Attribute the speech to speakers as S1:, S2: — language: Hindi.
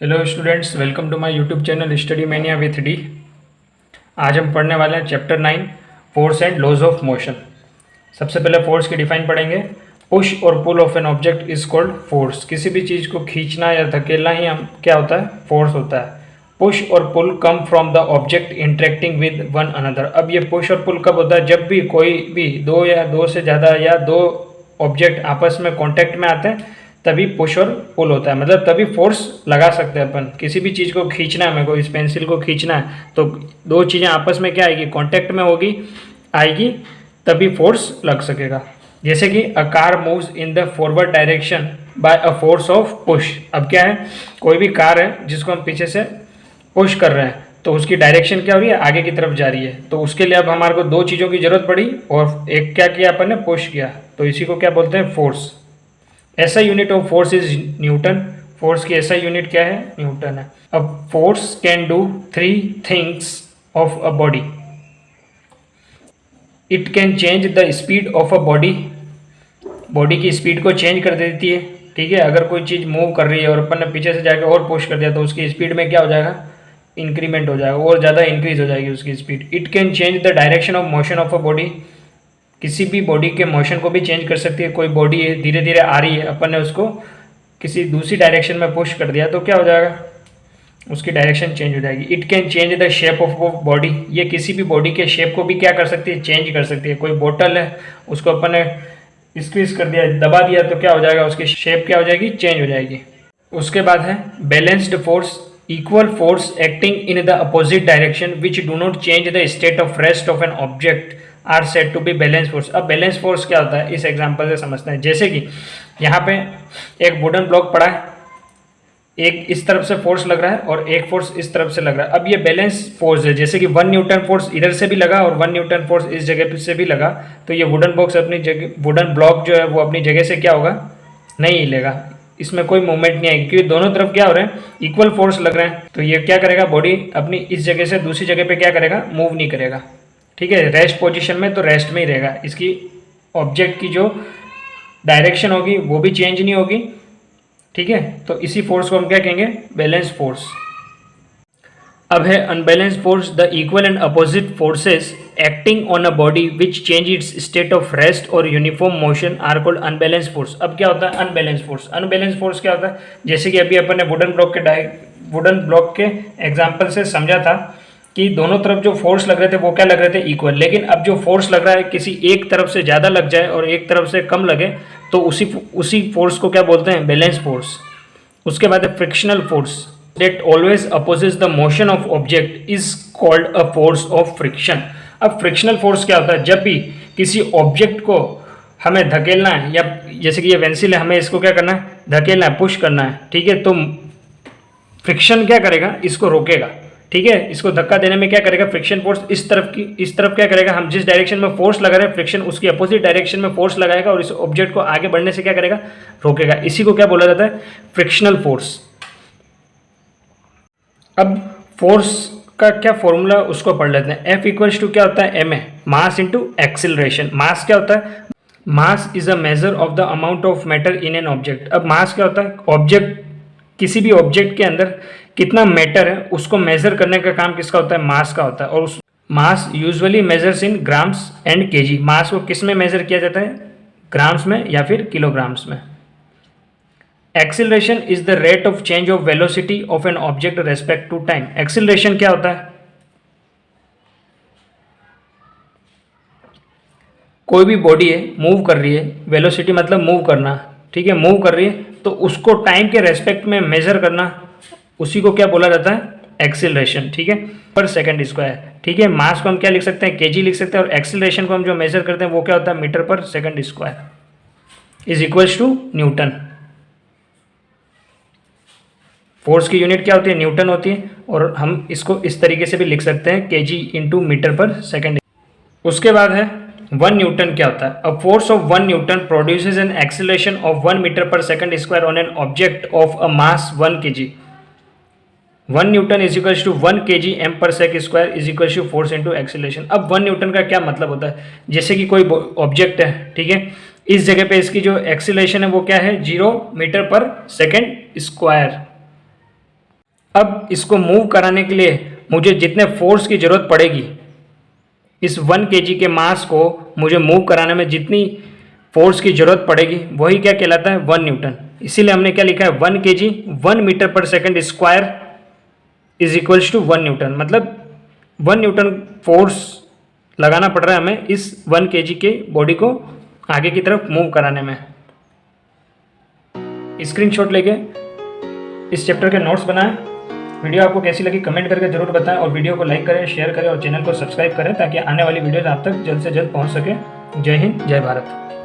S1: Hello students, welcome to my YouTube channel study mania with D. आज हम पढ़ने वाले हैं chapter 9 force and laws of motion. सबसे पहले फोर्स की डिफाइन पढ़ेंगे। पुश और pull of an object is called force. किसी भी चीज़ को खींचना या धकेलना ही हम क्या होता है, फोर्स होता है। पुश और pull come from the object interacting with one another. अब ये पुश और पुल कब होता है? जब भी कोई भी दो या दो से ज़्यादा या दो ऑब्जेक्ट आपस में कॉन्टैक्ट में आते हैं तभी पुश और पुल होता है। मतलब तभी फोर्स लगा सकते हैं अपन। किसी भी चीज़ को खींचना है, मेरे को इस पेंसिल को खींचना है, तो दो चीज़ें आपस में क्या आएगी, कांटेक्ट में होगी, आएगी, तभी फोर्स लग सकेगा। जैसे कि a car moves in the forward direction by a force of push. अब क्या है, कोई भी कार है जिसको हम पीछे से पुश कर रहे हैं तो उसकी डायरेक्शन क्या हो रही है, आगे की तरफ जा रही है। तो उसके लिए अब हमारे को दो चीज़ों की जरूरत पड़ी और एक क्या किया अपन ने, पुश किया। तो इसी को क्या बोलते हैं, फोर्स। ऐसा unit of force is Newton. Force की ऐसा यूनिट क्या है, न्यूटन है। अब force can do three things of a body. It can change the speed of a body. Body की स्पीड को चेंज कर देती है, ठीक है। अगर कोई चीज़ मूव कर रही है और अपन ने पीछे से जाके और पुश कर दिया तो उसकी स्पीड में क्या हो जाएगा, इंक्रीमेंट हो जाएगा, और ज़्यादा इंक्रीज हो जाएगी उसकी speed. It can change the direction of motion of a body. किसी भी बॉडी के मोशन को भी चेंज कर सकती है। कोई बॉडी है धीरे धीरे आ रही है, अपन ने उसको किसी दूसरी डायरेक्शन में पुश कर दिया तो क्या हो जाएगा, उसकी डायरेक्शन चेंज हो जाएगी। It can change the shape of body. ये किसी भी बॉडी के शेप को भी क्या कर सकती है, चेंज कर सकती है। कोई बोतल है, उसको अपन ने स्क्वीज कर दिया, दबा दिया तो क्या हो जाएगा, उसकी शेप क्या हो जाएगी, चेंज हो जाएगी। उसके बाद है balanced force. Equal force acting in the opposite direction which do not change the state of rest of an object are said to be balance force. अब बैलेंस फोर्स क्या होता है, इस एग्जांपल से समझते हैं। जैसे कि यहाँ पे एक वुडन ब्लॉक पड़ा है, एक इस तरफ से फोर्स लग रहा है और एक फोर्स इस तरफ से लग रहा है। अब ये बैलेंस फोर्स है। जैसे कि 1 न्यूटन फोर्स इधर से भी लगा और 1 न्यूटन फोर्स इस जगह से भी लगा, तो ये वुडन बॉक्स अपनी जगह, वुडन ब्लॉक जो है वो अपनी जगह से क्या होगा, नहीं हिलेगा, इसमें कोई मूवमेंट नहीं आएगी, क्योंकि दोनों तरफ क्या हो रहे हैं, इक्वल फोर्स लग रहे हैं। तो ये क्या करेगा, बॉडी अपनी इस जगह से दूसरी जगह पे क्या करेगा, मूव नहीं करेगा, ठीक है। रेस्ट पोजीशन में तो रेस्ट में ही रहेगा। इसकी ऑब्जेक्ट की जो डायरेक्शन होगी वो भी चेंज नहीं होगी, ठीक है। तो इसी फोर्स को हम क्या कहेंगे, बैलेंस फोर्स। अब है unbalance force. The equal and opposite forces acting on a body which change its state of rest और uniform motion are called unbalance force. अब क्या होता है अनबैलेंस फोर्स? अनबैलेंस फोर्स क्या होता है, जैसे कि अभी अपन ने वुडन ब्लॉक के एग्जाम्पल से समझा था कि दोनों तरफ जो फोर्स लग रहे थे वो क्या लग रहे थे, इक्वल। लेकिन अब जो फोर्स लग रहा है किसी एक तरफ से ज़्यादा लग जाए और एक तरफ से कम लगे तो उसी फोर्स को क्या बोलते हैं, बैलेंस फोर्स। उसके बाद है frictional force that always opposes the motion of object is called a force of friction। अब फ्रिक्शनल फोर्स क्या होता है, जब भी किसी ऑब्जेक्ट को हमें धकेलना है, या जैसे कि ये पेंसिल है, हमें इसको क्या करना है, धकेलना है, पुश करना है, ठीक है। तो फ्रिक्शन क्या करेगा, इसको रोकेगा, ठीक है। इसको धक्का देने में क्या करेगा, फ्रिक्शन फोर्स इस तरफ क्या करेगा, हम जिस डायरेक्शन में फोर्स लगा रहे हैं फ्रिक्शन उसकी अपोजिट डायरेक्शन में फोर्स लगाएगा और इस ऑब्जेक्ट को आगे बढ़ने से क्या करेगा, रोकेगा। इसी को क्या बोला जाता है, फ्रिक्शनल फोर्स। अब फोर्स का क्या फॉर्मूला उसको पढ़ लेते हैं। F इक्वल्स टू क्या होता है, ma, मास इंटू एक्सिलरेशन। मास क्या होता है, mass is a measure of the amount of matter in an object. अब मास क्या होता है, ऑब्जेक्ट, किसी भी ऑब्जेक्ट के अंदर कितना मैटर है उसको मेजर करने का काम किसका होता है, मास का होता है। और उस mass usually measures in grams and KG. Mass को किस में मेजर किया जाता है, ग्राम्स में या फिर किलोग्राम्स में। Acceleration is the rate of change of velocity of an object respect to time. Acceleration क्या होता है, कोई भी बॉडी है मूव कर रही है, वेलोसिटी मतलब मूव करना, ठीक है, मूव कर रही है तो उसको टाइम के रेस्पेक्ट में मेजर करना, उसी को क्या बोला जाता है, एक्सिलरेशन, ठीक है, पर सेकंड स्क्वायर, ठीक है। मास को हम क्या लिख सकते हैं, केजी लिख सकते हैं, और एक्सिलरेशन को हम जो मेजर करते हैं वो क्या होता है, metre per second square is equals to newton. Force की यूनिट क्या होती है, न्यूटन होती है, और हम इसको इस तरीके से भी लिख सकते हैं, KG into metre per second. उसके बाद है 1 न्यूटन क्या होता है। A force of 1 newton produces an acceleration of 1 metre per second square on an object of a mass 1 kg। 1 newton is equals to 1 kg m per sec square is equals to force into acceleration. अब 1 न्यूटन का क्या मतलब होता है, जैसे कि कोई ऑब्जेक्ट है, ठीक है, इस जगह पे इसकी जो एक्सिलरेशन है वो क्या है, 0 मीटर पर सेकंड स्क्वायर, अब इसको मूव कराने के लिए मुझे जितने फोर्स की ज़रूरत पड़ेगी, इस 1 kg के मास को मुझे मूव कराने में जितनी फोर्स की ज़रूरत पड़ेगी वही क्या कहलाता है, 1 न्यूटन। इसीलिए हमने क्या लिखा है, 1 kg 1 metre per second square is equals to 1 newton. मतलब 1 न्यूटन फोर्स लगाना पड़ रहा है हमें इस 1 kg के बॉडी को आगे की तरफ मूव कराने में। स्क्रीनशॉट लेके इस चैप्टर के नोट्स बनाएं। वीडियो आपको कैसी लगी कमेंट करके जरूर बताएं और वीडियो को लाइक करें, शेयर करें और चैनल को सब्सक्राइब करें ताकि आने वाली वीडियोज आप तक जल्द से जल्द पहुंच सके। जय हिंद, जय भारत।